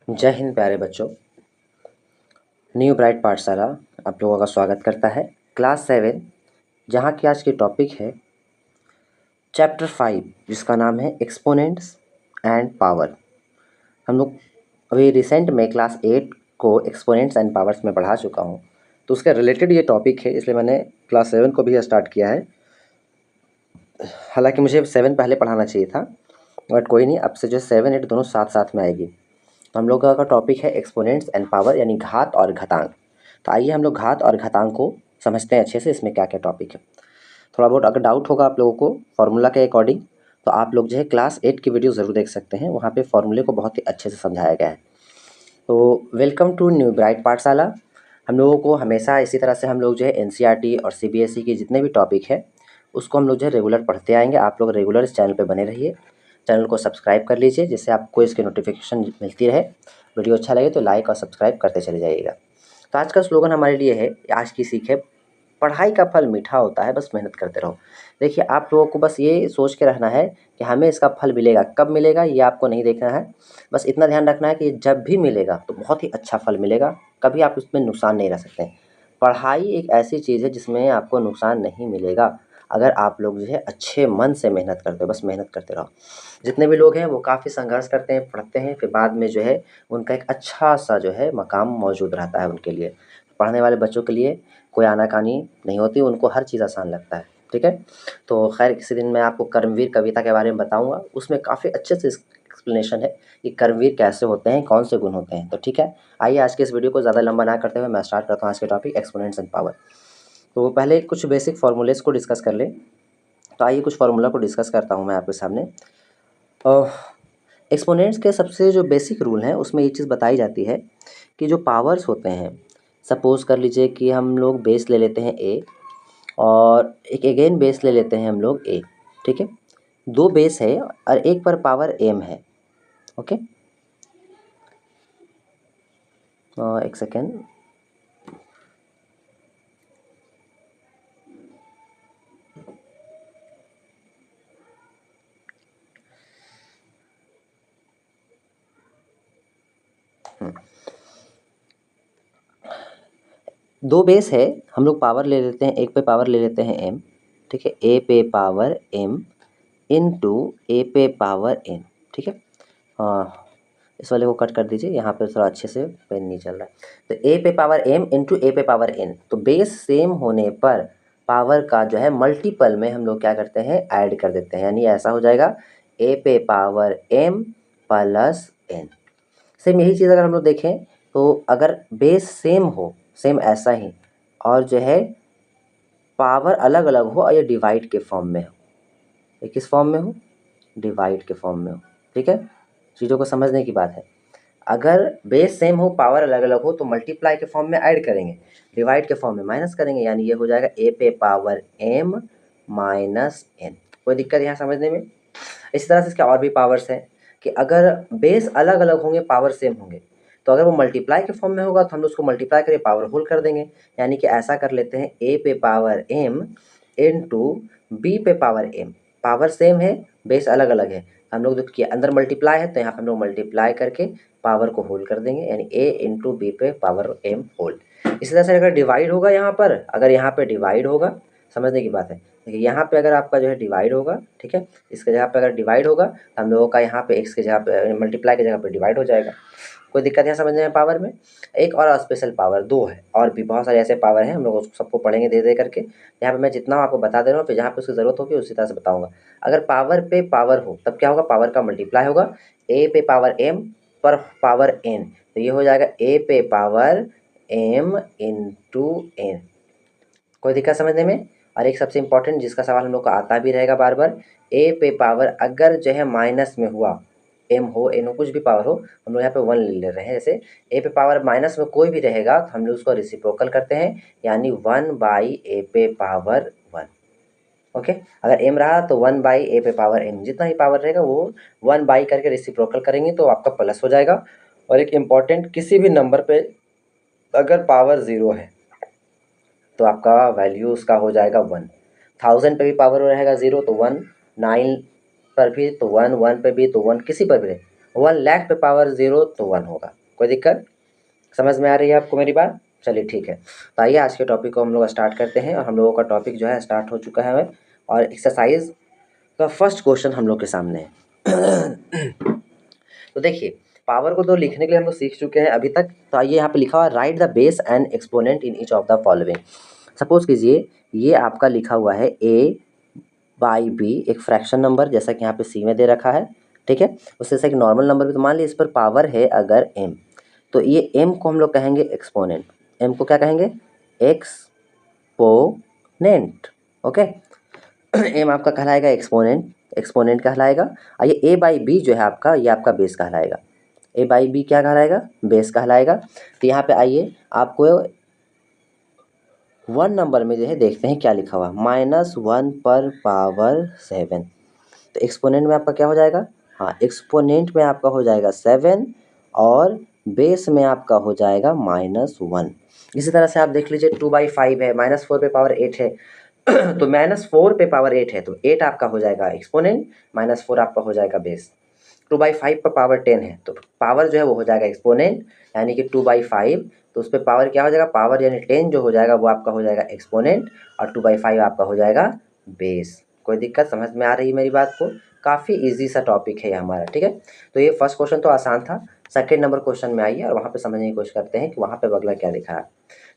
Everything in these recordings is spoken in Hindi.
जय हिंद प्यारे बच्चों। न्यू ब्राइट पाठशाला आप लोगों का स्वागत करता है। क्लास 7 जहाँ की आज की टॉपिक है चैप्टर 5 जिसका नाम है एक्सपोनेंट्स एंड पावर। हम लोग अभी रिसेंट में क्लास 8 को एक्सपोनेंट्स एंड पावर्स में पढ़ा चुका हूँ, तो उसके रिलेटेड ये टॉपिक है, इसलिए मैंने क्लास 7 को भी स्टार्ट किया है। हालांकि मुझे 7 पहले पढ़ाना चाहिए था, बट कोई नहीं, अब से जो 7 8 दोनों साथ साथ में आएगी। तो हम लोग का टॉपिक है एक्सपोनेंट्स एंड पावर, यानी घात और घातांक। तो आइए हम लोग घात और घातांक को समझते हैं अच्छे से, इसमें क्या क्या टॉपिक है। थोड़ा बहुत अगर डाउट होगा आप लोगों को फार्मूला के अकॉर्डिंग, तो आप लोग जो है क्लास 8 की वीडियो ज़रूर देख सकते हैं, वहाँ पे फार्मूले को बहुत ही अच्छे से समझाया गया है। तो वेलकम टू न्यू ब्राइट पाठशाला। हम लोगों को हमेशा इसी तरह से हम लोग जो है एनसीईआरटी और सीबीएसई के जितने भी टॉपिक है उसको हम लोग जो है रेगुलर पढ़ते आएंगे। आप लोग रेगुलर इस चैनल पे बने रहिए, चैनल को सब्सक्राइब कर लीजिए जिससे आपको इसकी नोटिफिकेशन मिलती रहे। वीडियो अच्छा लगे तो लाइक और सब्सक्राइब करते चले जाइएगा। तो आज का स्लोगन हमारे लिए है, आज की सीख है, पढ़ाई का फल मीठा होता है, बस मेहनत करते रहो। देखिए, आप लोगों को बस ये सोच के रहना है कि हमें इसका फल मिलेगा, कब मिलेगा ये आपको नहीं देखना है। बस इतना ध्यान रखना है कि जब भी मिलेगा तो बहुत ही अच्छा फल मिलेगा, कभी आप उसमें नुकसान नहीं रह सकते। पढ़ाई एक ऐसी चीज़ है जिसमें आपको नुकसान नहीं मिलेगा अगर आप लोग जो है अच्छे मन से मेहनत करते हो। बस मेहनत करते रहो। जितने भी लोग हैं वो काफ़ी संघर्ष करते हैं, पढ़ते हैं, फिर बाद में जो है उनका एक अच्छा सा जो है मकाम मौजूद रहता है उनके लिए। पढ़ने वाले बच्चों के लिए कोई आनाकानी नहीं होती, उनको हर चीज़ आसान लगता है। ठीक है, तो खैर किसी दिन मैं आपको कर्मवीर कविता के बारे में बताऊंगा, उसमें काफ़ी अच्छे से एक्सप्लेनेशन है कि कर्मवीर कैसे होते हैं, कौन से गुण होते हैं। तो ठीक है, आइए आज के इस वीडियो को ज़्यादा लंबा ना करते हुए मैं स्टार्ट करता हूँ आज के टॉपिक एक्सपोनेंट्स एंड पावर। तो पहले कुछ बेसिक फार्मूलेस को डिस्कस कर लें। तो आइए कुछ फार्मूला को डिस्कस करता हूँ मैं आपके सामने। एक्सपोनेंट्स के सबसे जो बेसिक रूल हैं उसमें ये चीज़ बताई जाती है कि जो पावर्स होते हैं, सपोज़ कर लीजिए कि हम लोग बेस ले लेते हैं ए और एक अगेन बेस ले लेते हैं हम लोग ए। ठीक है, दो बेस है और एक पर पावर एम है। ओके, एक सेकेंड। दो बेस है, हम लोग पावर ले लेते हैं, एक पे पावर ले लेते हैं एम। ठीक है, ए पे पावर एम इनटू ए पे पावर एन। ठीक है, इस वाले को कट कर दीजिए, यहाँ पे थोड़ा अच्छे से पेन नहीं चल रहा है। तो ए पे पावर एम इंटू ए पे पावर एन, तो बेस सेम होने पर पावर का जो है मल्टीपल में हम लोग क्या करते हैं, ऐड कर देते हैं। यानी ऐसा हो जाएगा ए पे power m plus n. Same यही चीज़ अगर हम लोग देखें तो अगर बेस सेम हो, सेम ऐसा ही, और जो है पावर अलग अलग हो और ये डिवाइड के फॉर्म में हो, ये किस फॉर्म में हो, डिवाइड के फॉर्म में हो। ठीक है, चीज़ों को समझने की बात है। अगर बेस सेम हो, पावर अलग अलग हो, तो मल्टीप्लाई के फॉर्म में ऐड करेंगे, डिवाइड के फॉर्म में माइनस करेंगे। यानी ये हो जाएगा ए पे पावर एम माइनस एन। कोई दिक्कत यहाँ समझने में? इसी तरह से इसके और भी पावर्स हैं कि अगर बेस अलग अलग होंगे, पावर सेम होंगे, तो अगर वो मल्टीप्लाई के फॉर्म में होगा तो हम लोग उसको मल्टीप्लाई करके पावर होल कर देंगे। यानी कि ऐसा कर लेते हैं ए पे पावर एम इनटू बी पे पावर एम। पावर सेम है, बेस अलग अलग है, हम लोग जो किया अंदर मल्टीप्लाई है, तो यहाँ पे हम लोग मल्टीप्लाई करके पावर को होल कर देंगे, यानी ए इंटू बी पे पावर एम होल। इसी तरह से अगर डिवाइड होगा यहाँ पर, अगर यहाँ पे डिवाइड होगा, समझने की बात है, देखिए यहाँ पे अगर आपका जो है डिवाइड होगा, ठीक है, इसके जगह पे अगर डिवाइड होगा तो हम लोगों का यहाँ पे एक्स के जगह पे मल्टीप्लाई की जगह पे डिवाइड हो जाएगा। कोई दिक्कत यहाँ समझने में पावर में? एक और स्पेशल पावर दो है, और भी बहुत सारे ऐसे पावर हैं, हम लोग उसको सबको पढ़ेंगे दे दे करके। यहाँ पे मैं जितना आपको बता दे रहा हूँ, फिर जहाँ पे उसकी ज़रूरत होगी उसी तरह से बताऊँगा। अगर पावर पे पावर हो तब क्या होगा, पावर का मल्टीप्लाई होगा, ए पे पावर एम पर पावर एन, तो ये हो जाएगा ए पे पावर एम इंटू एन। कोई दिक्कत समझने में? और एक सबसे इंपॉर्टेंट जिसका सवाल हम लोग को आता भी रहेगा बार बार, ए पे पावर अगर जो है माइनस में हुआ, एम हो एन हो कुछ भी पावर हो, हम लोग यहाँ पे वन ले रहे हैं। जैसे ए पे पावर माइनस में कोई भी रहेगा तो हम लोग उसको रेसिप्रोकल करते हैं, यानी 1 ए पे पावर 1। ओके, अगर एम रहा तो 1 ए पे पावर एम, जितना ही पावर रहेगा वो 1 करके रेसिप्रोकल करेंगे तो आपका प्लस हो जाएगा। और एक इम्पॉर्टेंट, किसी भी नंबर पे अगर पावर ज़ीरो है तो आपका वैल्यू उसका हो जाएगा 1। 1000 पे भी पावर रहेगा ज़ीरो तो 1, 9 पर भी तो 1, 1 पे भी तो 1, किसी पर भी रहे 1 लाख पे पावर 0 तो 1 होगा। कोई दिक्कत समझ में आ रही है आपको मेरी बात? चलिए ठीक है, तो आइए आज के टॉपिक को हम लोग स्टार्ट करते हैं। और हम लोगों का टॉपिक जो है स्टार्ट हो चुका है और एक्सरसाइज का फर्स्ट क्वेश्चन हम लोग के सामने है। तो देखिए, पावर को तो लिखने के लिए हम लोग सीख चुके हैं अभी तक। तो आइए यहाँ पे लिखा हुआ right the base and exponent in each of the following. Suppose कीजिए ये आपका लिखा हुआ है a बाई बी, एक फ्रैक्शन नंबर जैसा कि यहाँ पे सी में दे रखा है, ठीक है। उससे जैसे एक नॉर्मल नंबर भी, तो मान लीजिए इस पर पावर है अगर m, तो ये m को हम लोग कहेंगे एक्सपोनेंट। m को क्या कहेंगे? Exponent, okay. m आपका कहलाएगा एक्सपोनेंट, एक्सपोनेंट कहलाएगा। और ये a बाई बी जो है आपका, ये आपका बेस कहलाएगा। a बाई बी क्या कहलाएगा? बेस कहलाएगा। तो यहाँ पे आइए आपको 1 नंबर में जो है देखते हैं क्या लिखा हुआ, -1 पर पावर 7। तो एक्सपोनेंट में आपका क्या हो जाएगा? हाँ, एक्सपोनेंट में आपका हो जाएगा 7 और बेस में आपका हो जाएगा -1। इसी तरह से आप देख लीजिए 2/5 है, -4 पे पावर 8 है। तो -4 पे पावर 8 है, तो 8 आपका हो जाएगा एक्सपोनेंट, -4 आपका हो जाएगा बेस। 2/5 पर पावर 10 है, तो पावर जो है वो हो जाएगा एक्सपोनेंट, यानी कि 2/5। तो उस पर पावर क्या हो जाएगा? पावर यानी 10 जो हो जाएगा वो आपका हो जाएगा एक्सपोनेंट, और 2/5 आपका हो जाएगा बेस। कोई दिक्कत समझ में आ रही है मेरी बात को? काफ़ी इजी सा टॉपिक है ये हमारा, ठीक है। तो ये फर्स्ट क्वेश्चन तो आसान था। सेकेंड नंबर क्वेश्चन में आइए और वहाँ पे समझने की कोशिश करते हैं कि वहाँ पे अगला क्या लिखा है।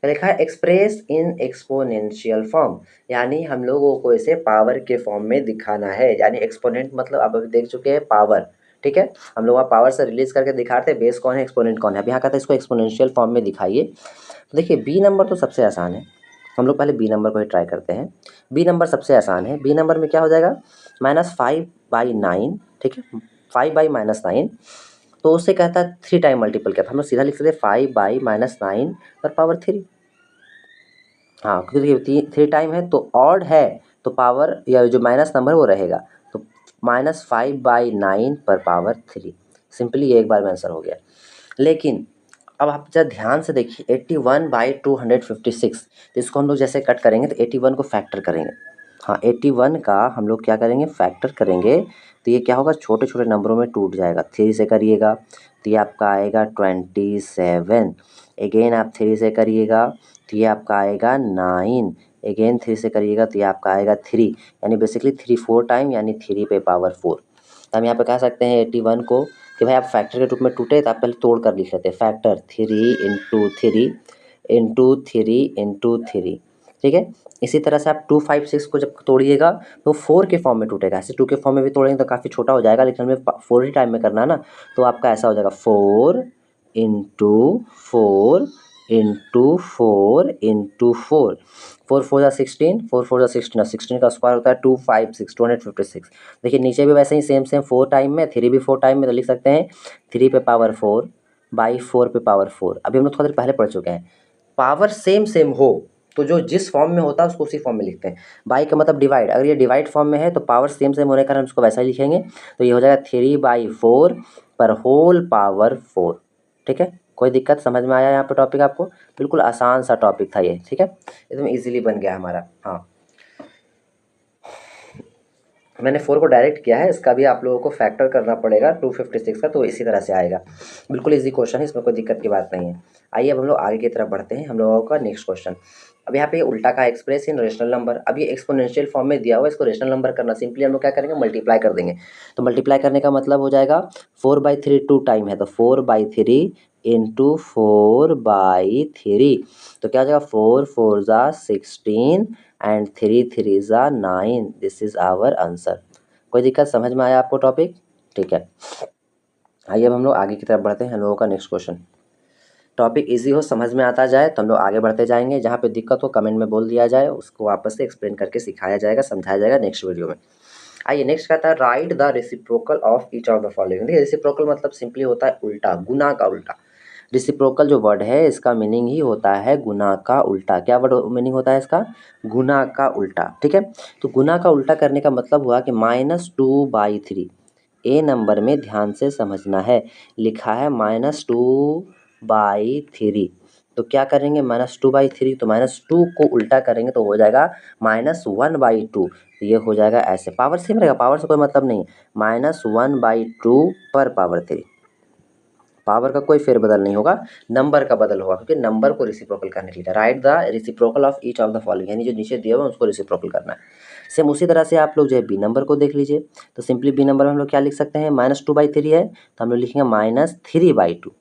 लिखा है एक्सप्रेस इन एक्सपोनेंशियल फॉर्म, यानी हम लोगों को इसे पावर के फॉर्म में दिखाना है। यानी एक्सपोनेंट मतलब आप अभी देख चुके हैं पावर, ठीक है। हम लोग पावर से रिलीज करके दिखाते हैं बेस कौन है, एक्सपोनेंट कौन है। अब यहाँ कहता है इसको एक्सपोनेंशियल फॉर्म में दिखाइए। तो देखिए बी नंबर तो सबसे आसान है, हम लोग पहले बी नंबर को ही ट्राई करते हैं। बी नंबर सबसे आसान है। बी नंबर में क्या हो जाएगा? -5/9, ठीक है, 5/-9। तो उससे कहता है 3 टाइम मल्टीपल किया, हम लोग सीधा लिख सकते हैं 5/-9 पर पावर 3। हाँ, क्योंकि 3 टाइम है तो ऑड है, तो पावर या जो माइनस नंबर वो रहेगा, तो -5/9 पर पावर 3। सिंपली ये एक बार में आंसर हो गया। लेकिन अब आप जरा ध्यान से देखिए 81/256, तो इसको हम लोग जैसे कट करेंगे तो 81 को फैक्टर करेंगे। हाँ, 81 का हम लोग क्या करेंगे? फैक्टर करेंगे, तो ये क्या होगा? छोटे छोटे नंबरों में टूट जाएगा। 3 से करिएगा तो ये आपका आएगा 27। अगेन आप 3 से करिएगा तो ये आपका आएगा 9। अगेन 3 से करिएगा तो ये आपका आएगा 3, यानी बेसिकली 3 4 टाइम, यानी 3 पे पावर 4। तो हम यहाँ पे कह सकते हैं 81 को कि भाई आप फैक्टर के रूप में टूटे तो आप पहले तोड़ कर लिख लेते हैं, फैक्टर 3 इंटू 3 इंटू 3 इंटू 3, ठीक है। इसी तरह से आप 256 को जब तोड़िएगा तो 4 के फॉर्म में टूटेगा। ऐसे 2 के फॉर्म में भी तोड़ेंगे तो काफ़ी छोटा हो जाएगा, लेकिन हमें 4 ही टाइम में करना है ना, तो आपका ऐसा हो जाएगा 4 इंटू 4 इंटू 4 इंटू 4। 4 4 जा 16, 4 4 जा 16, और 16 का स्क्वायर होता है 256, 256। देखिए नीचे भी वैसे ही सेम 4 टाइम में, 3 भी 4 टाइम में, तो लिख सकते हैं 3 पे पावर 4 बाई 4 पे पावर 4। अभी हम लोग थोड़ा देर पहले पढ़ चुके हैं, पावर सेम सेम हो तो जो जिस फॉर्म में होता है उसको उसी फॉर्म में लिखते हैं। बाई का मतलब डिवाइड, अगर ये डिवाइड फॉर्म में है तो पावर सेम सेम होने के कारण उसको वैसा ही लिखेंगे। तो ये हो जाएगा 3/4 पर होल पावर 4, ठीक है। कोई दिक्कत समझ में आया यहाँ पे टॉपिक आपको? बिल्कुल आसान सा टॉपिक था ये, ठीक है, एकदम इजीली बन गया हमारा। हाँ, मैंने 4 को डायरेक्ट किया है, इसका भी आप लोगों को फैक्टर करना पड़ेगा 256 का, तो इसी तरह से आएगा। बिल्कुल इजी क्वेश्चन है, इसमें कोई दिक्कत की बात नहीं है। आइए अब हम लोग आगे की तरफ बढ़ते हैं। हम लोगों का नेक्स्ट क्वेश्चन, अब यहाँ पे उल्टा का एक्सप्रेस इन रेशनल नंबर। अब ये एक्सपोनेंशियल फॉर्म में दिया हुआ है, इसको रेशनल नंबर करना, सिंपली हम लोग क्या करेंगे? मल्टीप्लाई कर देंगे। तो मल्टीप्लाई करने का मतलब हो जाएगा 4/3 2 टाइम है, तो 4/3 इंटू 4/3, तो क्या हो जाएगा? 4 4 जा 16 एंड 3 3 जा 9। This is our answer. कोई दिक्कत समझ में आया आपको टॉपिक? ठीक है, आइए अब हम लोग आगे की तरफ बढ़ते हैं। हम लोगों का नेक्स्ट क्वेश्चन, टॉपिक इजी हो, समझ में आता जाए तो हम लोग आगे बढ़ते जाएंगे। जहाँ पे दिक्कत हो कमेंट में बोल दिया जाए, उसको वापस से एक्सप्लेन करके सिखाया जाएगा, समझाया जाएगा नेक्स्ट वीडियो में। आइए नेक्स्ट कहता है right the reciprocal of each of the following. देखिए रेसिप्रोकल मतलब सिंपली होता है उल्टा, गुना का उल्टा। रेसिप्रोकल जो वर्ड है इसका मीनिंग ही होता है गुना का उल्टा। क्या वर्ड मीनिंग होता है इसका? गुना का उल्टा, ठीक है। तो गुना का उल्टा करने का मतलब हुआ कि -2/3। ए नंबर में ध्यान से समझना है, लिखा है -2/3, तो क्या करेंगे -2/3, तो -2 को उल्टा करेंगे तो हो जाएगा -1/2। तो ये हो जाएगा ऐसे, पावर सेम रहेगा, पावर से कोई मतलब नहीं, -1/2 पर पावर 3। पावर का कोई फेरबदल नहीं होगा, नंबर का बदल होगा, क्योंकि नंबर को रिसिप्रोकल करने के लिए right the reciprocal of each of the following, यानी जो नीचे दिया हुआ है उसको रिसिप्रोकल करना है। सेम उसी तरह से आप लोग जो है बी नंबर को देख लीजिए। तो सिंपली बी नंबर में हम लोग क्या लिख सकते हैं, -2/3 है तो हम लोग लिखेंगे -3/2,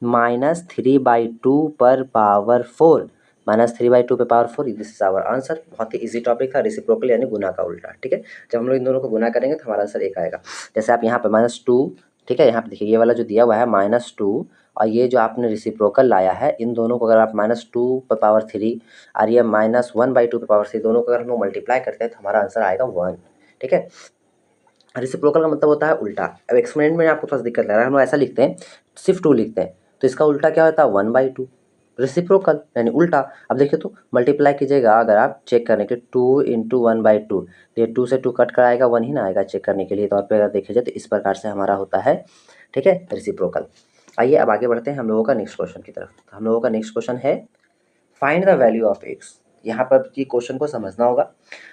-3/2 पर पावर 4, -3/2 पे power 4, this is our answer. बहुत ही इजी टॉपिक था, रेसिप्रोकल यानी गुना का उल्टा, ठीक है। जब हम लोग इन दोनों को गुना करेंगे तो हमारा आंसर एक आएगा। जैसे आप यहाँ पे -2, ठीक है, यहाँ पे देखिए ये वाला जो दिया हुआ है -2, और ये जो आपने रेसिप्रोकल लाया है, इन दोनों को अगर आप -2 पे पावर 3 और ये -1/2 पे पावर 3, दोनों को अगर हम लोग मल्टीप्लाई करते हैं तो हमारा आंसर आएगा 1, ठीक है। रेसिप्रोकल का मतलब होता है उल्टा। अब एक्सपोनेंट में आपको थोड़ा सा दिक्कत लग रहा है, हम लोग ऐसा लिखते हैं, सिर्फ 2 लिखते हैं, तो इसका उल्टा क्या होता है 1/2, रेसिप्रोकल यानी उल्टा। अब देखिए तो मल्टीप्लाई कीजिएगा, अगर आप चेक करने के लिए 2 × 1/2, तो ये 2 से 2 कट कर आएगा, 1 ही ना आएगा, चेक करने के लिए तौर पर अगर देखा जाए तो इस प्रकार से हमारा होता है, ठीक है, रेसिप्रोकल। आइए अब आगे बढ़ते हैं हम लोगों का नेक्स्ट क्वेश्चन की तरफ। तो हम लोगों का नेक्स्ट क्वेश्चन है find the value of x. यहाँ पर की क्वेश्चन को समझना होगा।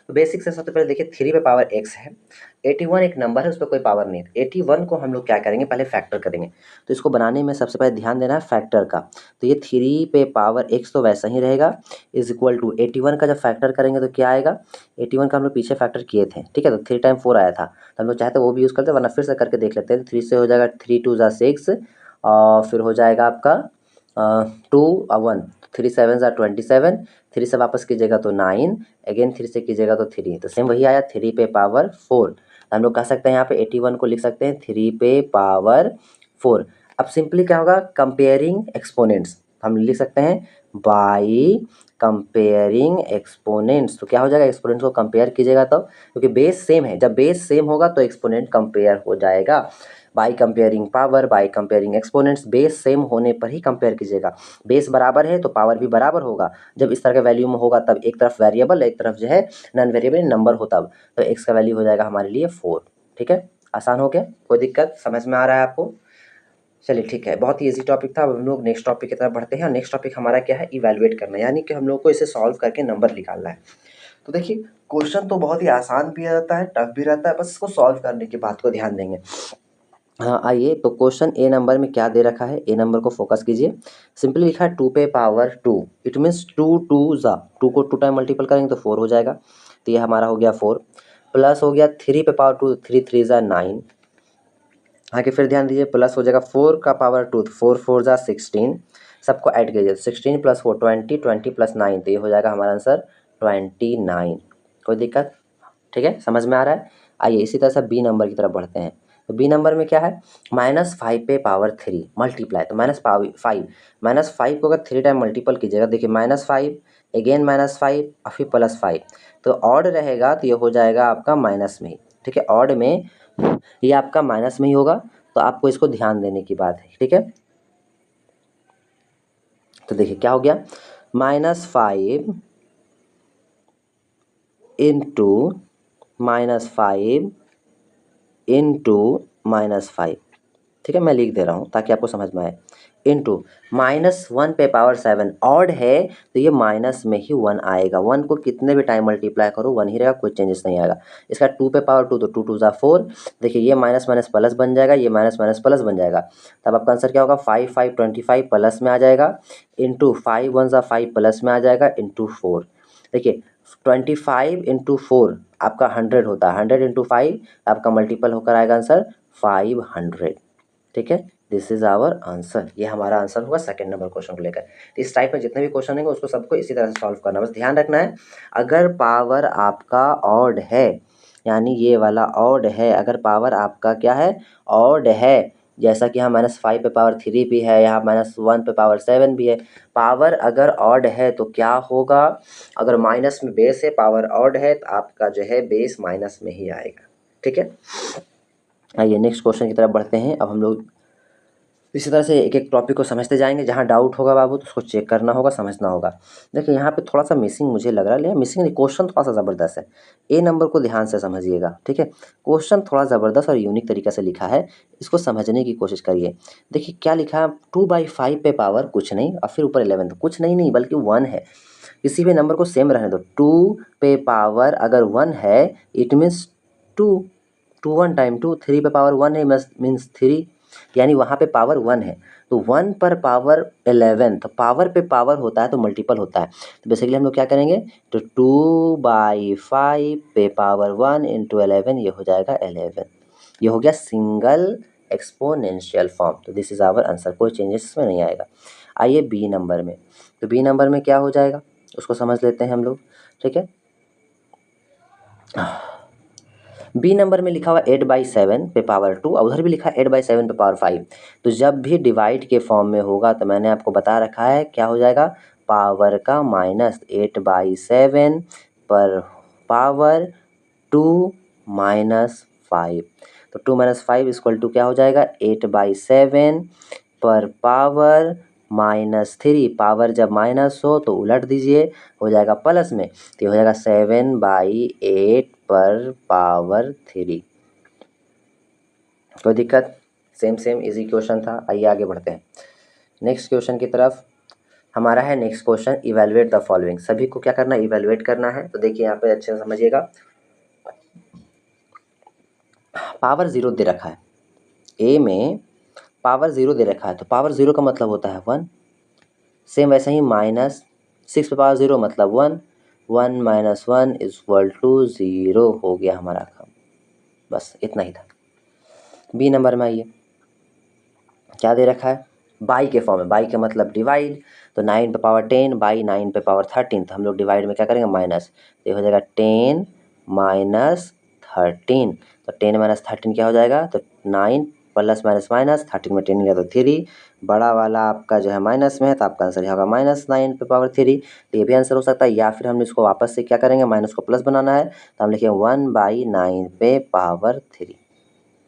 तो बेसिक से सबसे पहले देखिए 3 पे पावर x है, 81 एक नंबर है, उस पर कोई पावर नहीं है। 81 को हम लोग क्या करेंगे, पहले फैक्टर करेंगे। तो इसको बनाने में सबसे पहले ध्यान देना है फैक्टर का। तो ये 3 पे पावर x तो वैसा ही रहेगा, इज इक्वल टू 81 का जब फैक्टर करेंगे तो क्या आएगा, 81 का हम लोग पीछे फैक्टर किए थे, ठीक है, तो 3 टाइम 4 आया था, तो हम लोग चाहते वो भी यूज़ करते हैं, वरना फिर से करके देख लेते हैं। 3 से हो जाएगा 3 2 6, और फिर हो जाएगा आपका 2 और 1, 3 7 27, 3 से वापस कीजिएगा तो 9, अगेन 3 से कीजिएगा तो 3, तो सेम वही आया 3 पे पावर 4। हम लोग कह सकते हैं यहाँ पे 81 को लिख सकते हैं 3 पे पावर 4। अब सिंपली क्या होगा, कंपेयरिंग एक्सपोनेंट्स हम लिख सकते हैं बाई कंपेयरिंग एक्सपोनेंट्स। तो क्या हो जाएगा, एक्सपोनेंट्स को कंपेयर कीजिएगा तो, क्योंकि बेस सेम है, जब बेस सेम होगा तो एक्सपोनेंट कंपेयर हो जाएगा। By comparing power, by comparing exponents, base same होने पर ही कंपेयर कीजिएगा। बेस बराबर है तो पावर भी बराबर होगा। जब इस तरह का वैल्यू में होगा तब एक तरफ वेरिएबल एक तरफ जो है नॉन वेरिएबल नंबर हो, तब तो एक्स का वैल्यू हो जाएगा हमारे लिए 4, ठीक है। आसान हो गया, कोई दिक्कत समझ में आ रहा है आपको? चलिए ठीक है, बहुत ही इजी टॉपिक था। अब हम लोग नेक्स्ट टॉपिक की तरफ बढ़ते हैं। नेक्स्ट टॉपिक हमारा क्या है, इवैल्यूएट करना, यानी कि हम लोग को इसे सॉल्व करके नंबर निकालना है। तो देखिए क्वेश्चन तो बहुत ही आसान भी रहता है, टफ भी रहता है, बस इसको सॉल्व करने की बात को ध्यान देंगे। हाँ आइए, तो क्वेश्चन ए नंबर में क्या दे रखा है, ए नंबर को फोकस कीजिए। सिंपली लिखा है 2 पे पावर 2, इट मीन्स 2 2 ज़ा, 2 को 2 टाइम मल्टीपल करेंगे तो 4 हो जाएगा, तो ये हमारा हो गया 4, प्लस हो गया 3 पे पावर 2, 3 3 ज़ा 9, आगे फिर ध्यान दीजिए, प्लस हो जाएगा 4 का पावर 2, 4 4 ज़ा 16, सबको ऐड कीजिए, 16 + 4 20, 20 + 9, तो ये हो जाएगा हमारा आंसर 29। कोई दिक्कत, ठीक है, समझ में आ रहा है? आइए इसी तरह से बी नंबर की तरफ बढ़ते हैं। तो बी नंबर में क्या है, -5 पे पावर 3 मल्टीप्लाई, तो -5 को अगर 3 टाइम मल्टीपल कीजिएगा, देखिए -5 अगेन -5 और फिर +5, तो ऑड रहेगा तो ये हो जाएगा आपका माइनस में ही, ठीक है, ऑड में ये आपका माइनस में ही होगा, तो आपको इसको ध्यान देने की बात है, ठीक है। तो देखिए क्या हो गया, -5 इंटू -5, ठीक है, मैं लिख दे रहा हूँ ताकि आपको समझ में आए, इंटू -1 पे पावर 7, ऑड है तो ये माइनस में ही 1 आएगा, 1 को कितने भी टाइम मल्टीप्लाई करो 1 ही रहेगा, कोई चेंजेस नहीं आएगा। इसका 2 पे पावर 2, तो 2 2 ज़ा 4, देखिए ये माइनस माइनस प्लस बन जाएगा, ये माइनस माइनस प्लस बन जाएगा, तब आपका आंसर क्या होगा, 5 5 25 प्लस में आ जाएगा, इंटू 5 1 ज़ा 5 प्लस में आ जाएगा, इंटू 4, देखिए 25 इंटू 4 आपका 100 होता है, 100 इंटू 5 आपका मल्टीपल होकर आएगा आंसर 500, ठीक है। दिस इज आवर आंसर, ये हमारा आंसर होगा सेकंड नंबर क्वेश्चन को लेकर। तो इस टाइप में जितने भी क्वेश्चन होंगे उसको सबको इसी तरह से सॉल्व करना, बस ध्यान रखना है अगर पावर आपका ऑड है, यानी ये वाला ऑड है, अगर पावर आपका क्या है, ऑड है, जैसा कि यहाँ -5 पे पावर 3 भी है, यहाँ -1 पे पावर 7 भी है, पावर अगर ऑड है तो क्या होगा, अगर माइनस में बेस है, पावर ऑड है, तो आपका जो है बेस माइनस में ही आएगा, ठीक है। आइए नेक्स्ट क्वेश्चन की तरफ बढ़ते हैं। अब हम लोग इसी तरह से एक एक टॉपिक को समझते जाएंगे। जहाँ डाउट होगा बाबू तो उसको चेक करना होगा, समझना होगा। देखिए यहाँ पे थोड़ा सा मिसिंग मुझे लग रहा है, लेकिन मिसिंग नहीं, क्वेश्चन थोड़ा सा ज़बरदस्त है। ए नंबर को ध्यान से समझिएगा, ठीक है। क्वेश्चन थोड़ा ज़बरदस्त और यूनिक तरीके से लिखा है, इसको समझने की कोशिश करिए। देखिए क्या लिखा है, 2/5 पे पावर कुछ नहीं और फिर ऊपर 11, तो कुछ नहीं बल्कि 1 है। किसी भी नंबर को सेम रहने दो। 2 पे पावर अगर 1 है इट मीन्स 2, 2 1 टाइम 2, 3 पे पावर 1 है मीन्स 3, यानी वहाँ पे पावर 1 है। तो 1 पर पावर 11, तो पावर पे पावर होता है तो मल्टीपल होता है। तो बेसिकली हम लोग क्या करेंगे, तो 2/5 पे पावर 1 इंटू 11, ये हो जाएगा 11। ये हो गया सिंगल एक्सपोनेंशियल फॉर्म। तो दिस इज़ आवर आंसर, कोई चेंजेस इसमें नहीं आएगा। आइए बी नंबर में, तो बी नंबर में क्या हो जाएगा उसको समझ लेते हैं हम लोग, ठीक है। बी नंबर में लिखा हुआ 8/7 पे पावर 2 और उधर भी लिखा है 8/7 पे पावर 5। तो जब भी डिवाइड के फॉर्म में होगा तो मैंने आपको बता रखा है क्या हो जाएगा, पावर का माइनस 8/7 पर पावर 2 माइनस 5। तो 2 माइनस 5 इक्वल टू क्या हो जाएगा, 8/7 पर पावर -3। पावर जब माइनस हो तो उलट दीजिए, हो जाएगा प्लस में, तो हो जाएगा 7/8 पर पावर 3। कोई दिक्कत, सेम इजी क्वेश्चन था। आइए आगे बढ़ते हैं नेक्स्ट क्वेश्चन की तरफ। हमारा है next question, evaluate the following. सभी को क्या करना है, इवेलुएट करना है। तो देखिए यहाँ पे अच्छे से समझिएगा, पावर 0 दे रखा है, ए में पावर 0 दे रखा है, तो पावर 0 का मतलब होता है 1। सेम वैसे ही -6 पे पावर 0 मतलब 1, 1 - 1 = 0 हो गया हमारा काम। बस इतना ही था। बी नंबर में आइए, क्या दे रखा है, बाई के फॉर्म में। बाई का मतलब डिवाइड, तो 9 पे पावर 10 बाई 9 पे पावर 13। तो हम लोग डिवाइड में क्या करेंगे, माइनस, तो ये हो जाएगा 10 - 13। तो 10 - 13 क्या हो जाएगा, तो 9 प्लस माइनस माइनस 13 में 10 गया तो 3। बड़ा वाला आपका जो है माइनस में है, तो आपका आंसर होगा -9 पे पावर 3। तो ये भी आंसर हो सकता है, या फिर हम इसको वापस से क्या करेंगे, माइनस को प्लस बनाना है, तो हम लिखेंगे 1/9 पे पावर 3।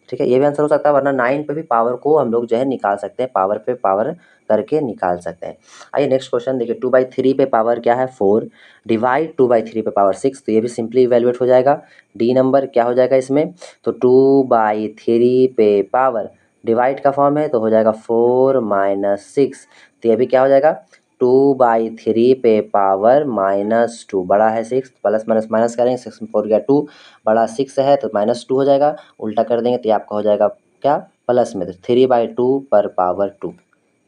ठीक है, ये भी आंसर हो सकता है, वरना 9 पे भी पावर को हम लोग जो है निकाल सकते हैं, पावर पे पावर करके निकाल सकते हैं। आइए नेक्स्ट क्वेश्चन देखिए, 2/3 पे पावर क्या है 4, डिवाइड 2/3 पे पावर 6। तो ये भी सिंपली इवेल्युएट हो जाएगा। डी नंबर क्या हो जाएगा इसमें, तो 2/3 पे पावर डिवाइड का फॉर्म है, तो हो जाएगा 4 - 6। तो ये भी क्या हो जाएगा, 2/3 पे पावर -2, बड़ा है 6, प्लस माइनस माइनस करेंगे, 6 में 4 गया 2, बड़ा 6 है तो -2 हो जाएगा, उल्टा कर देंगे तो ये आपका हो जाएगा क्या, प्लस में, तो 3/2 पर पावर 2,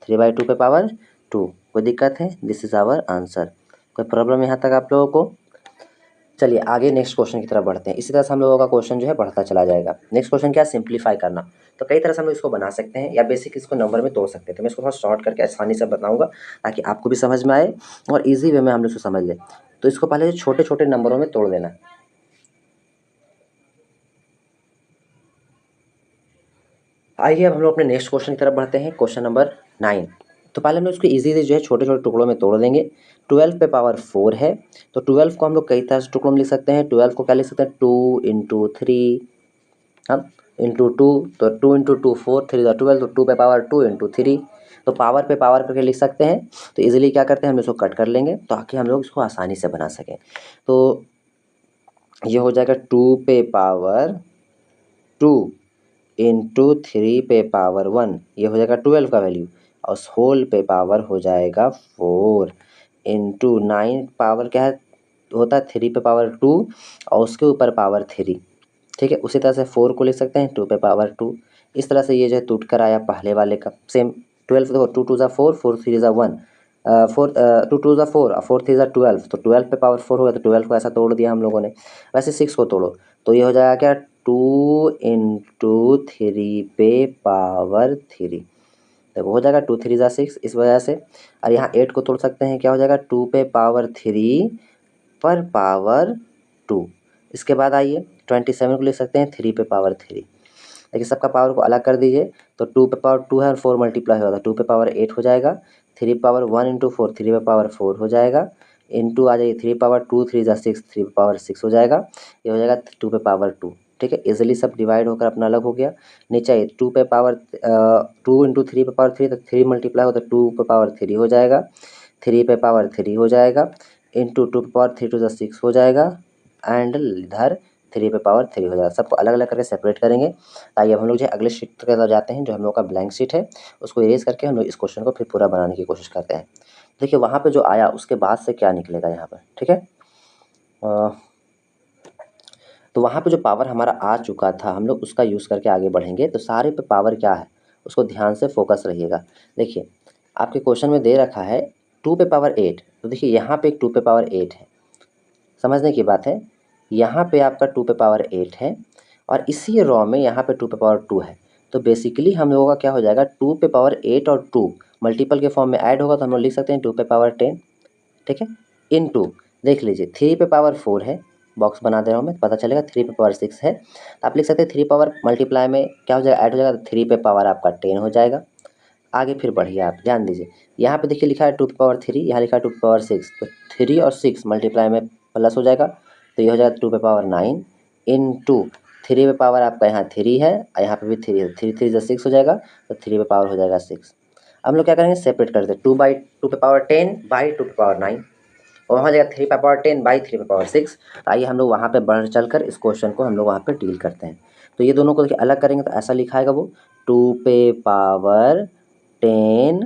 3/2 पे पावर 2। कोई दिक्कत है, दिस इज़ आवर आंसर। कोई प्रॉब्लम यहाँ तक आप लोगों को। चलिए आगे नेक्स्ट क्वेश्चन की तरफ बढ़ते हैं। इसी तरह से हम लोगों का क्वेश्चन जो है बढ़ता चला जाएगा। नेक्स्ट क्वेश्चन क्या है, सिंप्लीफाई करना। तो कई तरह से हम लोग इसको बना सकते हैं या बेसिक इसको नंबर में तोड़ सकते हैं। तो मैं इसको थोड़ा शॉर्ट करके आसानी से बताऊंगा ताकि आपको भी समझ में आए और इजी वे में हम लोग इसको समझ लें। तो इसको पहले छोटे छोटे नंबरों में तोड़ देना। आइए अब हम लोग अपने नेक्स्ट क्वेश्चन की तरफ बढ़ते हैं, क्वेश्चन नंबर 9। तो पहले हम लोग इसको इजीली जो है छोटे छोटे टुकड़ों में तोड़ देंगे। 12 पे पावर 4 है, तो 12 को हम लोग कई तरह से टुकड़ों में लिख सकते हैं। 12 को क्या लिख सकते हैं, 2 × 3, हाँ, इंटू 2, तो 2 × 2 4, 3 × 12, तो 2 पे पावर 2 × 3। तो पावर पे पावर करके लिख सकते हैं। तो इजीली क्या करते हैं, हम इसको कट कर लेंगे ताकि हम लोग इसको आसानी से बना सकें। तो ये हो जाएगा 2 पे पावर 2 × 3 पे पावर 1, ये हो जाएगा 12 का वैल्यू, और होल पे पावर हो जाएगा 4 × 9 पावर क्या है, होता है 3 पे पावर 2 और उसके ऊपर पावर 3। ठीक है, उसी तरह से 4 को लिख सकते हैं 2 पे पावर 2। इस तरह से ये जो है टूट कर आया पहले वाले का। सेम 12 देखो, 2 2 ज़ा 4, 4 3 ज़ा 1, 4 2 2 ज़ा 4 और 4 3 ज़ा 12, तो 12 पे पावर 4 होगा, तो 12 को ऐसा तोड़ दिया हम लोगों ने। वैसे 6 को तोड़ो, तो ये हो जाएगा क्या, 2 × 3 पे पावर 3। देखो हो जाएगा 2 3 ज़ा 6 इस वजह से। और यहाँ 8 को तोड़ सकते हैं, क्या हो जाएगा, 2 पे पावर 3 पर पावर 2। इसके बाद आइए 27 को लिख सकते हैं 3 पे पावर 3। देखिए सबका पावर को अलग कर दीजिए, तो 2 पे पावर 2 है और 4 मल्टीप्लाई होगा, 2 पे पावर 8 हो जाएगा। 3 पे पावर 1 × 4, 3 पे पावर 4 हो जाएगा, इंटू आ जाइए 3 पावर 2 3 ज़ा 6, 3 पे पावर 6 हो जाएगा। ये हो जाएगा 2 पे पावर 2। ठीक है, इजीली सब डिवाइड होकर अपना अलग हो गया। नीचे 2 पे पावर 2 इंटू 3 पे पावर 3, तो 3 मल्टीप्लाई हो तो 2 पे पावर 3 हो जाएगा, 3 पे पावर 3 हो जाएगा, इंटू 2 पे पावर 3 टू द 6 हो जाएगा, एंड इधर 3 पे पावर 3 हो जाएगा। सबको अलग अलग करके सेपरेट करेंगे। आइए अब हम लोग जो है अगले शीट की तरफ जाते हैं, जो हम लोग का ब्लैंक शीट है, उसको इरेज करके हम लोग इस क्वेश्चन को फिर पूरा बनाने की कोशिश करते हैं। देखिए वहाँ पे जो आया उसके बाद से क्या निकलेगा यहाँ पर, ठीक है। तो वहाँ पे जो पावर हमारा आ चुका था, हम लोग उसका यूज़ करके आगे बढ़ेंगे। तो सारे पे पावर क्या है उसको ध्यान से फोकस रहिएगा। देखिए आपके क्वेश्चन में दे रखा है 2 पे पावर 8, तो देखिए यहाँ पे एक 2 पे पावर 8 है, समझने की बात है। यहाँ पे आपका 2 पे पावर 8 है और इसी रॉ में यहाँ पे 2 पे पावर 2 है। तो बेसिकली हम लोगों का क्या हो जाएगा, 2 पे पावर 8 और 2 मल्टीपल के फॉर्म में ऐड होगा, तो हम लोग लिख सकते हैं 2 पे पावर 10, ठीक है, इनटू देख लीजिए 3 पे पावर 4 है, बॉक्स बना दे रहा हूँ मैं, पता चलेगा 3 पे पावर 6 है। तो आप लिख सकते हैं 3 पावर मल्टीप्लाई में क्या हो जाएगा, ऐड हो जाएगा, तो 3 पे पावर आपका 10 हो जाएगा। आगे फिर बढ़िए आप ध्यान दीजिए, यहाँ पे देखिए लिखा है 2 पे पावर 3, यहाँ लिखा है 2 पे पावर 6, तो 3 और 6 मल्टीप्लाई में प्लस हो जाएगा, तो ये हो जाएगा 2 पे पावर 9 इनटू 3 पे पावर आपका यहाँ 3 है और यहाँ पे भी 3 है, 3 3 6 हो जाएगा, तो 3 पे पावर हो जाएगा 6। अब हम लोग क्या करेंगे, सेपरेट कर देते, 2 पे पावर 10 बाई 2 पे पावर 9, और वहाँ जाएगा 3 पे पावर 10 बाई 3 पे पावर 6। तो आइए हम लोग वहाँ पे बढ़ चलकर इस क्वेश्चन को हम लोग वहाँ पे डील करते हैं। तो ये दोनों को देखिए अलग करेंगे तो ऐसा लिखा है वो 2 पे पावर 10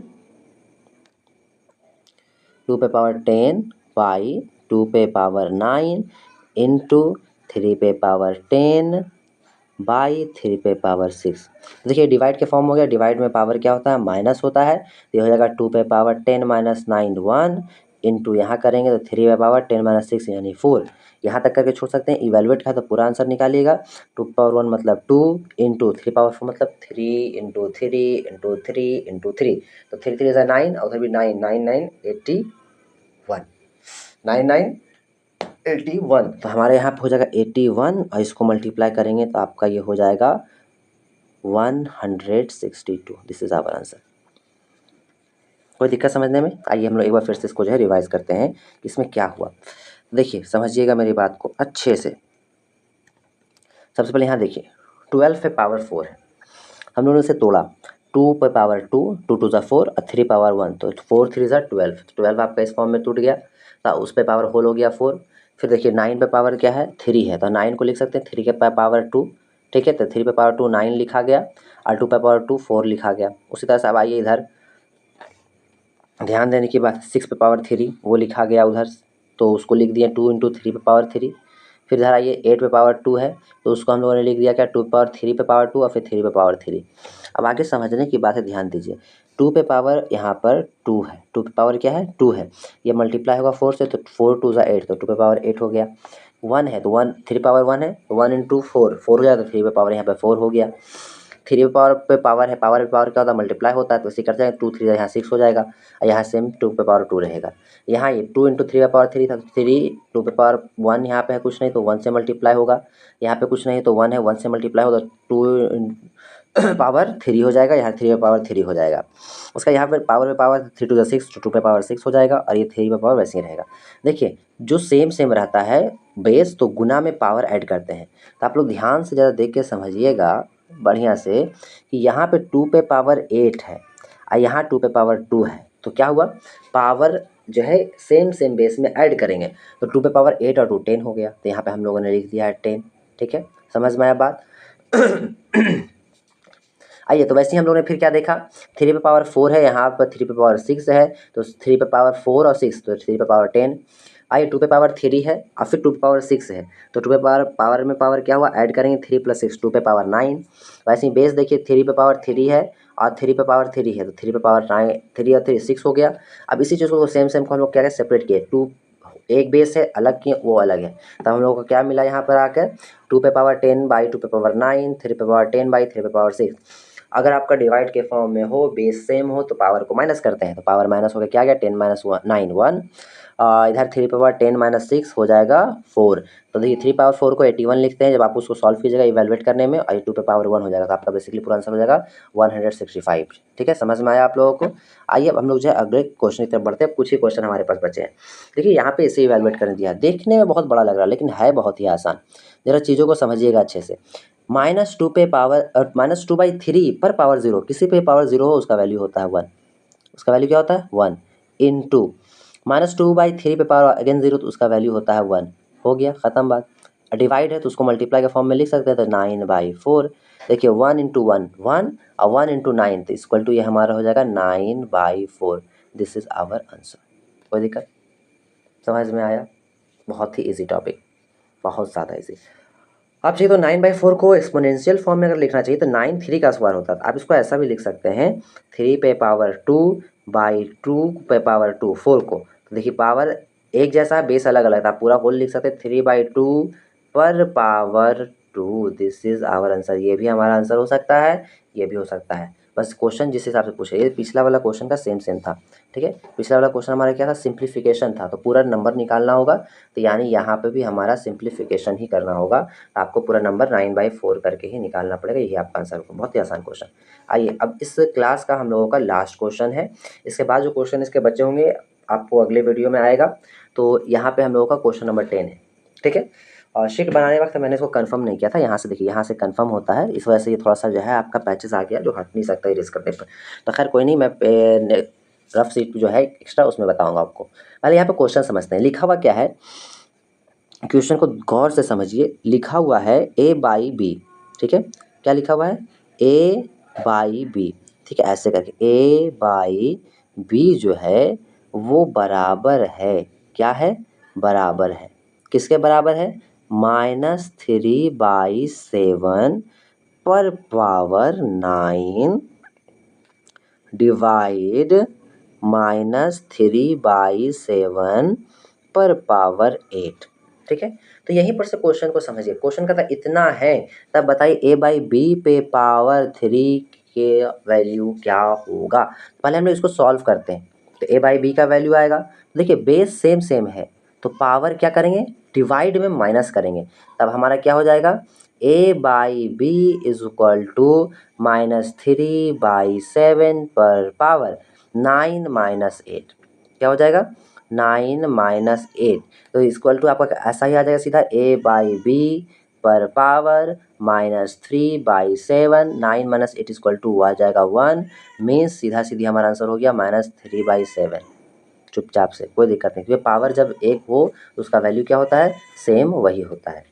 2 पे पावर 10 बाई 2 पे पावर 9 इंटू 3 पे पावर 10 बाई 3 पे पावर 6। देखिए डिवाइड के फॉर्म हो गया, डिवाइड में पावर क्या होता है, माइनस होता है, तो ये हो जाएगा 2 पे पावर 10 माइनस 9 1 इंटू यहाँ करेंगे तो 3 पे पावर 10 माइनस 6 यानी 4। यहाँ तक करके छोड़ सकते हैं, इवेलुएट का तो पूरा आंसर निकालिएगा। 2 पावर 1 मतलब 2 इंटू 3 पावर 4 मतलब 3 इंटू 3 इंटू 3 इंटू 3, तो 3 3 is 9, उधर भी 9 9 9 81 9 9 81, तो हमारे यहाँ पे हो जाएगा 81 और इसको मल्टीप्लाई करेंगे तो आपका ये हो जाएगा 162। This is our answer. कोई दिक्कत समझने में? आइए हम लोग एक बार फिर से इसको जो है रिवाइज करते हैं कि इसमें क्या हुआ। देखिए समझिएगा मेरी बात को अच्छे से। सबसे पहले यहाँ देखिए 12 पे पावर 4 है, हम लोगों ने इसे तोड़ा, 2 पे पावर 2 2 टू ज़ा 4 और 3 पावर 1, तो 4 3 ज़ा 12, 12 आपका इस फॉर्म में टूट गया, तो उस पे पावर होल हो गया 4। फिर देखिए 9 पे पावर क्या है, 3 है, तो 9 को लिख सकते हैं 3 के पावर 2, ठीक है, तो 3 पे पावर 2 9 लिखा गया और 2 पे पावर 2 4 लिखा गया। उसी तरह से अब आइए इधर ध्यान देने की बात, 6 पे पावर 3 वो लिखा गया उधर, तो उसको लिख दिया 2 इंटू 3 पे पावर 3। फिर इधर आइए 8 पे पावर 2 है, तो उसको हम लोगों ने लिख दिया क्या, 2 पे पावर 3 पे पावर 2 और फिर 3 पे पावर 3। अब आगे समझने की बात है, ध्यान दीजिए 2 पे पावर यहाँ पर 2 है, 2 पे पावर क्या है 2 है, ये मल्टीप्लाई होगा 4 से, तो 4 टू ज़ा 8, तो 2 पे पावर 8 हो गया। 1 है तो 1 3 पावर 1 है, 1 इंटू 4 4 हो जाएगा, तो 3 पे पावर यहाँ पे 4 हो गया। 3 पे पावर है, पावर पे पावर क्या होता है, मल्टीप्लाई होता है, तो इसी करते हैं 2 3 यहाँ 6 हो जाएगा और यहाँ सेम 2 पे पावर 2 रहेगा। यहाँ ये 2 इंटू 3 पे पावर 3 था, तो 3 2 पे पावर 1 यहाँ पे है कुछ नहीं, तो 1 से मल्टीप्लाई होगा, यहाँ पे कुछ नहीं तो 1 है, 1 से मल्टीप्लाई होगा 2 पावर 3 हो जाएगा, यहाँ 3 पे पावर 3 हो जाएगा। उसका यहाँ पर पावर पे पावर 3 टू ज़ा 6, तो 2 पे पावर 6 हो जाएगा और ये 3 पे पावर वैसे ही रहेगा। देखिए जो सेम सेम रहता है बेस, तो गुना में पावर ऐड करते हैं, तो आप लोग ध्यान से ज़रा देख के समझिएगा बढ़िया से कि यहाँ पे 2 पे पावर 8 है और यहाँ 2 पे पावर 2 है, तो क्या हुआ, पावर जो है सेम सेम बेस में ऐड करेंगे, तो 2 पे पावर 8 और 2 10 हो गया, तो यहाँ पे हम लोगों ने लिख दिया है 10, ठीक है, समझ में आया बात। आइए तो वैसे ही हम लोगों ने फिर क्या देखा, 3 पे पावर 4 है, यहाँ पर 3 पे पावर 6 है, तो 3 पे पावर 4 और 6, तो 3 पे पावर 10। आइए 2 पे पावर 3 है और फिर 2 पे पावर 6 है, तो 2 पे पावर में पावर क्या हुआ, ऐड करेंगे 3 प्लस 6 2 पे पावर 9। वैसे ही बेस देखिए 3 पे पावर 3 है और 3 पे पावर 3 है, तो 3 पे पावर 9 3 और 3 6 हो गया। अब इसी चीज़ को सेम सेम को हम लोग क्या करें, सेपरेट किए, 2 एक बेस है अलग किए, वो अलग है, तो हम लोगों को क्या मिला यहाँ पर आकर 2 पे पावर 10 बाई 2 पे पावर 9, 3 पे पावर 10 बाई 3 पे पावर 6। अगर आपका डिवाइड के फॉर्म में हो, बेस सेम हो, तो पावर को माइनस करते हैं, तो पावर माइनस हो गया, क्या गया 10 माइनस 9 1 इधर 3 पावर 10 माइनस 6 हो जाएगा 4। तो देखिए 3 पावर 4 को 81 लिखते हैं जब आप उसको सॉल्व कीजिएगा इवैल्यूएट करने में, और 2 पे पावर 1 हो जाएगा, तो आपका बेसिकली पूरा आंसर हो जाएगा 165। ठीक है, समझ में आया आप लोगों को। आइए अब हम लोग जो है अगले क्वेश्चन की तरफ बढ़ते हैं। कुछ ही क्वेश्चन हमारे पास बचे हैं। देखिए यहाँ पे इसे इवैल्यूएट करने दिया, देखने में बहुत बड़ा लग रहा है लेकिन है बहुत ही आसान। जरा चीज़ों को समझिएगा अच्छे से। -2 पे पावर -2/3 पर पावर 0, किसी पे पावर 0 हो उसका वैल्यू होता है 1। उसका वैल्यू क्या होता है 1 इंटू -2/3 पे पावर अगेन 0, तो उसका वैल्यू होता है 1। हो गया, ख़त्म बात। डिवाइड है तो उसको मल्टीप्लाई के फॉर्म में लिख सकते हैं, तो 9/4। देखिए 1 इंटू 1 1 और 1 इंटू 9 तो इक्वल टू ये हमारा हो जाएगा 9/4। This is our answer. कोई दिक्कत? समझ में आया? बहुत ही ईजी टॉपिक, बहुत ज़्यादा ईजी। आप चाहिए तो 9/4 को एक्सपोनेंशियल फॉर्म में अगर लिखना चाहिए तो 9 3 का स्क्वायर होता है। आप इसको ऐसा भी लिख सकते हैं 3 पे पावर 2/2 पे पावर 2 4 को। तो देखिए पावर एक जैसा है, बेस अलग अलग था, आप पूरा होल लिख सकते हैं 3/2 पर power 2। This is our answer. ये भी हमारा आंसर हो सकता है, ये भी हो सकता है। बस क्वेश्चन जिस हिसाब से पूछे, ये पिछला वाला क्वेश्चन का सेम था। ठीक है, पिछला वाला क्वेश्चन हमारा क्या था, सिंप्लीफिकेशन था, तो पूरा नंबर निकालना होगा, तो यानी यहाँ पे भी हमारा सिंप्लीफिकेशन ही करना होगा। आपको पूरा नंबर 9/4 करके ही निकालना पड़ेगा, यही आपका आंसर होगा। बहुत ही आसान क्वेश्चन। आइए अब इस क्लास का हम लोगों का लास्ट क्वेश्चन है। इसके बाद जो क्वेश्चन इसके बचे होंगे आपको अगले वीडियो में आएगा। तो यहाँ पे हम लोगों का क्वेश्चन नंबर 10 है। ठीक है, और शीट बनाने वक्त मैंने इसको कंफर्म नहीं किया था, यहाँ से देखिए, यहाँ से कंफर्म होता है, इस वजह से ये थोड़ा सा जो है आपका पैचेस आ गया जो हट नहीं सकता इरेज करने पर। तो खैर कोई नहीं, मैं रफ शीट जो है एक्स्ट्रा उसमें बताऊँगा आपको। पहले यहाँ पे क्वेश्चन समझते हैं। लिखा हुआ क्या है, क्वेश्चन को गौर से समझिए। लिखा हुआ है A/B। ठीक है, क्या लिखा हुआ है A/B। ठीक है, ऐसे करके A/B जो है वो बराबर है, क्या है, बराबर है, किसके बराबर है, -3/7 पर पावर 9 डिवाइड -3/7 पर पावर 8। ठीक है, तो यहीं पर से क्वेश्चन को समझिए। क्वेश्चन का इतना है, तब बताइए A/B पे पावर 3 के वैल्यू क्या होगा। पहले हम लोग इसको सॉल्व करते हैं। तो A/B का वैल्यू आएगा, देखिए बेस सेम सेम है तो पावर क्या करेंगे, डिवाइड में माइनस करेंगे, तब हमारा क्या हो जाएगा, A/B इज इक्वल टू -3/7 पर पावर 9 - 8। क्या हो जाएगा, 9 - 8। तो इक्वल टू आपका ऐसा ही आ जाएगा सीधा, A/B पर पावर -3/7, 9 - 8 इक्वल टू आ जाएगा 1। मीन्स सीधा सीधी हमारा आंसर हो गया -3/7। चुपचाप से, कोई दिक्कत नहीं, क्योंकि पावर जब एक हो तो उसका वैल्यू क्या होता है, सेम वही होता है।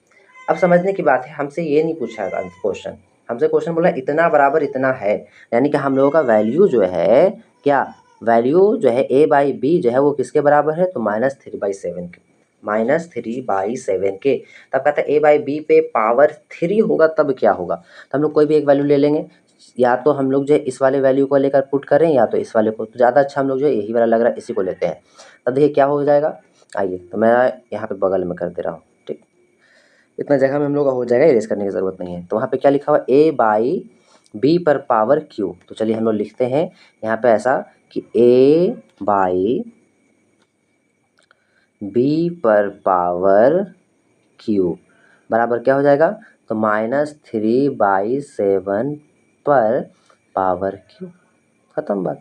अब समझने की बात है, हमसे ये नहीं पूछा क्वेश्चन, हमसे क्वेश्चन बोला इतना बराबर इतना है, यानी कि हम लोगों का वैल्यू जो है, क्या वैल्यू जो है A/B जो है वो किसके बराबर है, तो -3/7 के, -3/7 के। तब कहता है A/B पे पावर 3 होगा तब क्या होगा, तो हम लोग कोई भी एक वैल्यू ले लेंगे, या तो हम लोग जो है इस वाले वैल्यू को लेकर पुट करें या तो इस वाले को, तो ज़्यादा अच्छा हम लोग जो है यही वाला लग रहा है, इसी को लेते हैं। तब देखिए क्या हो जाएगा, आइए तो मैं यहाँ पे बगल में कर दे रहा हूँ। ठीक, इतना जगह में हम लोग का हो जाएगा, इरेज करने की ज़रूरत नहीं है। तो वहाँ पे क्या लिखा हुआ, A/B पर पावर Q। तो चलिए हम लोग लिखते हैं यहाँ पे ऐसा कि A/B पर पावर Q बराबर क्या हो जाएगा, तो -3/7 पर पावर Q। ख़त्म बात,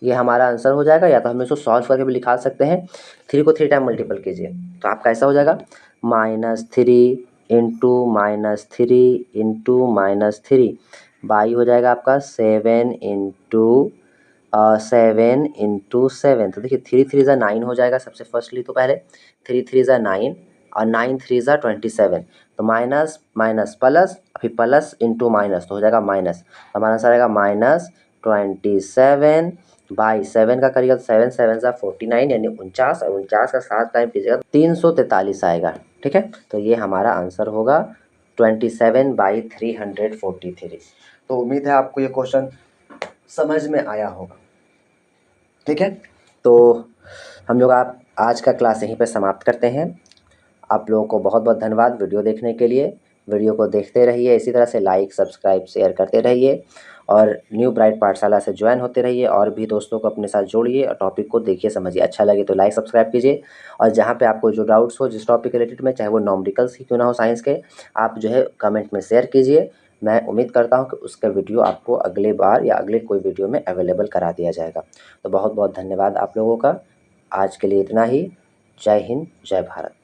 ये हमारा आंसर हो जाएगा। या तो हम इसको सॉल्व करके भी लिखा सकते हैं, 3 को 3 टाइम मल्टीपल कीजिए तो आपका ऐसा हो जाएगा, -3 इंटू -3 इंटू -3 बाई हो जाएगा आपका 7 इंटू 7। तो देखिए 3 3 ज़ा 9 हो जाएगा सबसे फर्स्टली, तो पहले 3 3 ज़ा 9 और 9 3 ज़ा 27, तो माइनस माइनस प्लस, फिर प्लस इंटू माइनस तो हो जाएगा माइनस, तो हमारा आंसर आएगा -27/7 का करिएगा तो 7 7 ज़ा 49 यानी 49, और 49 का 7 टाइम कीजिएगा 343 आएगा। ठीक है, तो ये हमारा आंसर होगा 27/343। तो उम्मीद है आपको ये क्वेश्चन समझ में आया होगा। ठीक है, तो हम लोग आप आज का क्लास यहीं पे समाप्त करते हैं। आप लोगों को बहुत बहुत धन्यवाद वीडियो देखने के लिए। वीडियो को देखते रहिए, इसी तरह से लाइक सब्सक्राइब शेयर करते रहिए। और न्यू ब्राइट पाठशाला से ज्वाइन होते रहिए और भी दोस्तों को अपने साथ जोड़िए और टॉपिक को देखिए समझिए। अच्छा लगे तो लाइक सब्सक्राइब कीजिए और जहाँ पे आपको जो डाउट्स हो जिस टॉपिक रिलेटेड में, चाहे वो न्यूमेरिकल्स ही क्यों ना हो साइंस के, आप जो है कमेंट में शेयर कीजिए। मैं उम्मीद करता हूँ कि उसका वीडियो आपको अगले बार या अगले कोई वीडियो में अवेलेबल करा दिया जाएगा। तो बहुत बहुत धन्यवाद आप लोगों का। आज के लिए इतना ही। जय हिंद, जय भारत।